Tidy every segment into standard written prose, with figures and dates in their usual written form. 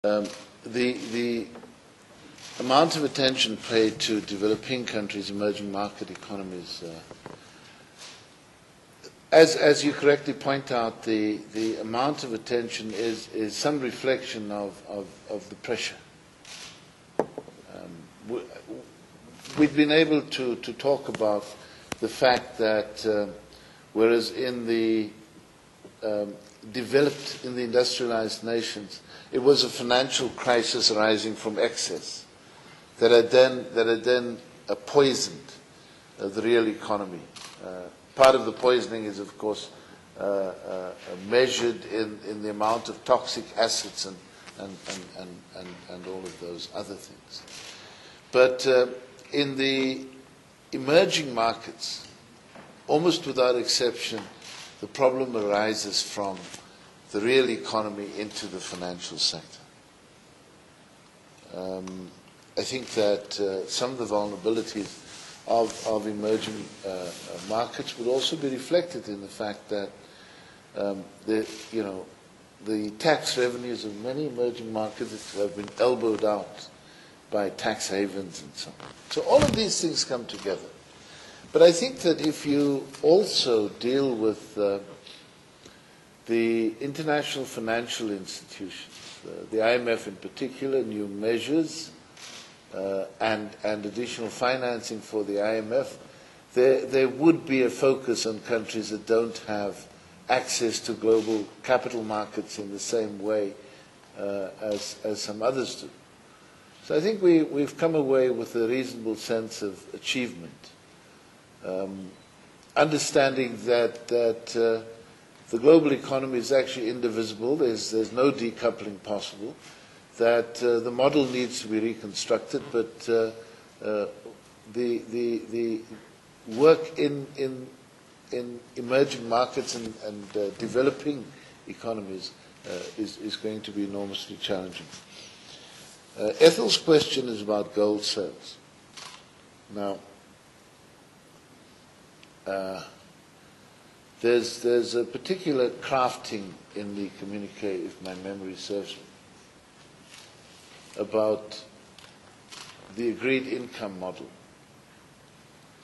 The amount of attention paid to developing countries, emerging market economies, as you correctly point out, the amount of attention is some reflection of the pressure. We've been able to talk about the fact that whereas in the developed, in the industrialized nations, it was a financial crisis arising from excess that had then poisoned the real economy. Part of the poisoning is, of course, measured in the amount of toxic assets and all of those other things. But in the emerging markets, almost without exception, the problem arises from the real economy into the financial sector. I think that some of the vulnerabilities of emerging markets would also be reflected in the fact that the tax revenues of many emerging markets have been elbowed out by tax havens and so on. So all of these things come together. But I think that if you also deal with the international financial institutions, the IMF in particular, new measures and additional financing for the IMF, there would be a focus on countries that don't have access to global capital markets in the same way as some others do. So I think we've come away with a reasonable sense of achievement, understanding that the global economy is actually indivisible. There's no decoupling possible. That the model needs to be reconstructed, but the work in emerging markets and developing economies is going to be enormously challenging. Ethel's question is about gold sales. Now, there's a particular crafting in the communiqué, if my memory serves me, about the agreed income model.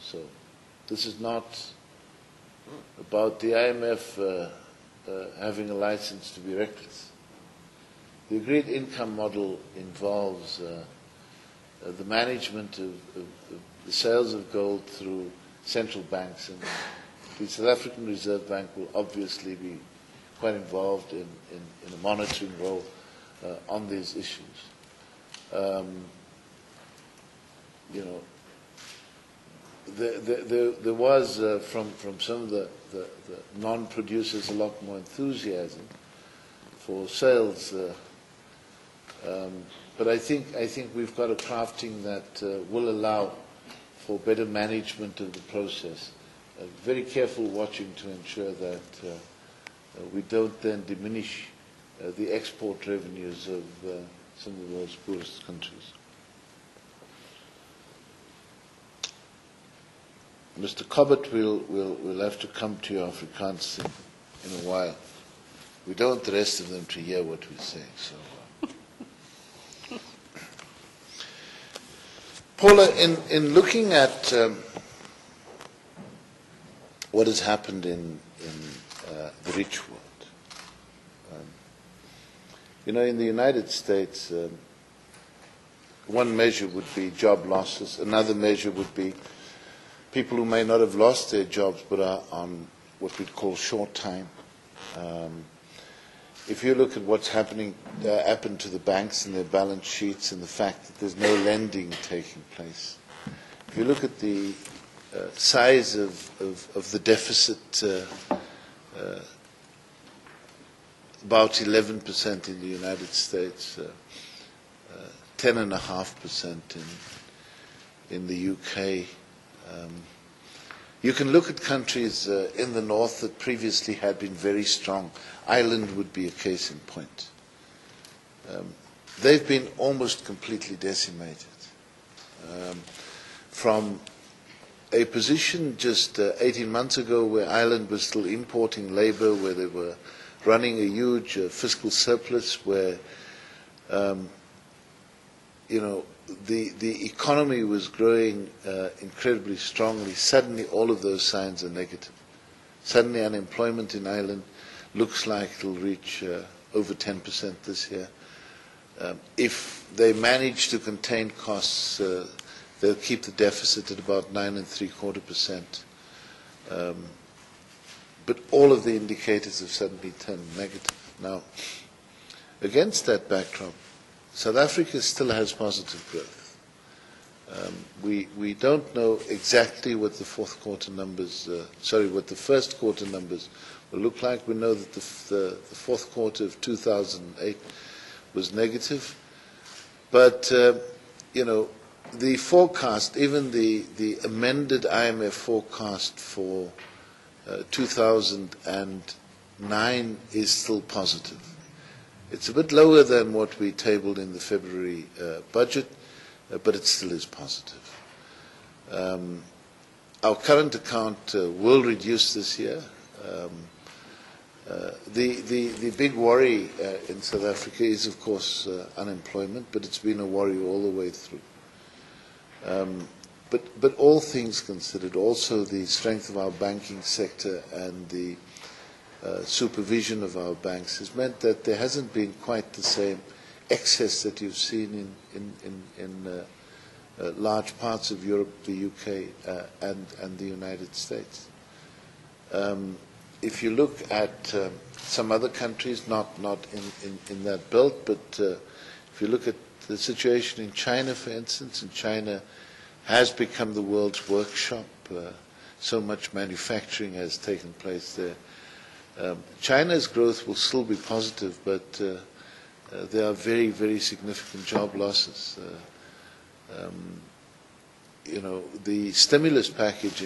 So this is not about the IMF having a license to be reckless. The agreed income model involves the management of the sales of gold through central banks, and the South African Reserve Bank will obviously be quite involved in a monitoring role on these issues. There was from some of the non-producers a lot more enthusiasm for sales, but I think we've got a crafting that will allow for better management of the process. Very careful watching to ensure that we don't then diminish the export revenues of some of those poorest countries. Mr. Cobbett, we'll have to come to your Afrikaans in a while. We don't want the rest of them to hear what we say. So, Paula, in looking at what has happened in the rich world, in the United States, one measure would be job losses. Another measure would be people who may not have lost their jobs but are on what we'd call short time. If you look at what's happened to the banks and their balance sheets and the fact that there's no lending taking place, if you look at the size of the deficit, about 11% in the United States, 10.5% in the UK. You can look at countries in the north that previously had been very strong. Ireland would be a case in point. They've been almost completely decimated. From a position just 18 months ago where Ireland was still importing labour, where they were running a huge fiscal surplus, where you know, the economy was growing incredibly strongly. Suddenly, all of those signs are negative. Suddenly, unemployment in Ireland looks like it'll reach over 10% this year. If they manage to contain costs, they'll keep the deficit at about 9.75%. But all of the indicators have suddenly turned negative. Now, against that backdrop, South Africa still has positive growth. We don't know exactly what the fourth quarter numbers, what the first quarter numbers will look like. We know that the fourth quarter of 2008 was negative, but you know, the forecast, even the amended IMF forecast for 2009 is still positive. It's a bit lower than what we tabled in the February budget, but it still is positive. Our current account will reduce this year. The big worry in South Africa is, of course, unemployment, but it's been a worry all the way through. But all things considered, also the strength of our banking sector and the supervision of our banks has meant that there hasn't been quite the same excess that you've seen in large parts of Europe, the UK, and the United States. If you look at some other countries, not in that belt, but if you look at the situation in China, for instance, and China has become the world's workshop. So much manufacturing has taken place there. China's growth will still be positive, but there are very, very significant job losses. You know, the stimulus package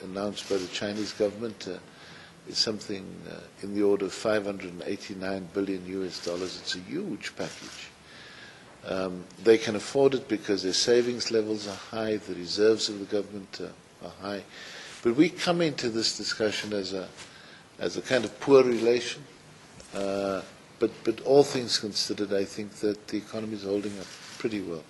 announced by the Chinese government is something in the order of $589 billion US. It's a huge package. They can afford it because their savings levels are high, the reserves of the government are high. But we come into this discussion as a kind of poor relation. But all things considered, I think that the economy is holding up pretty well.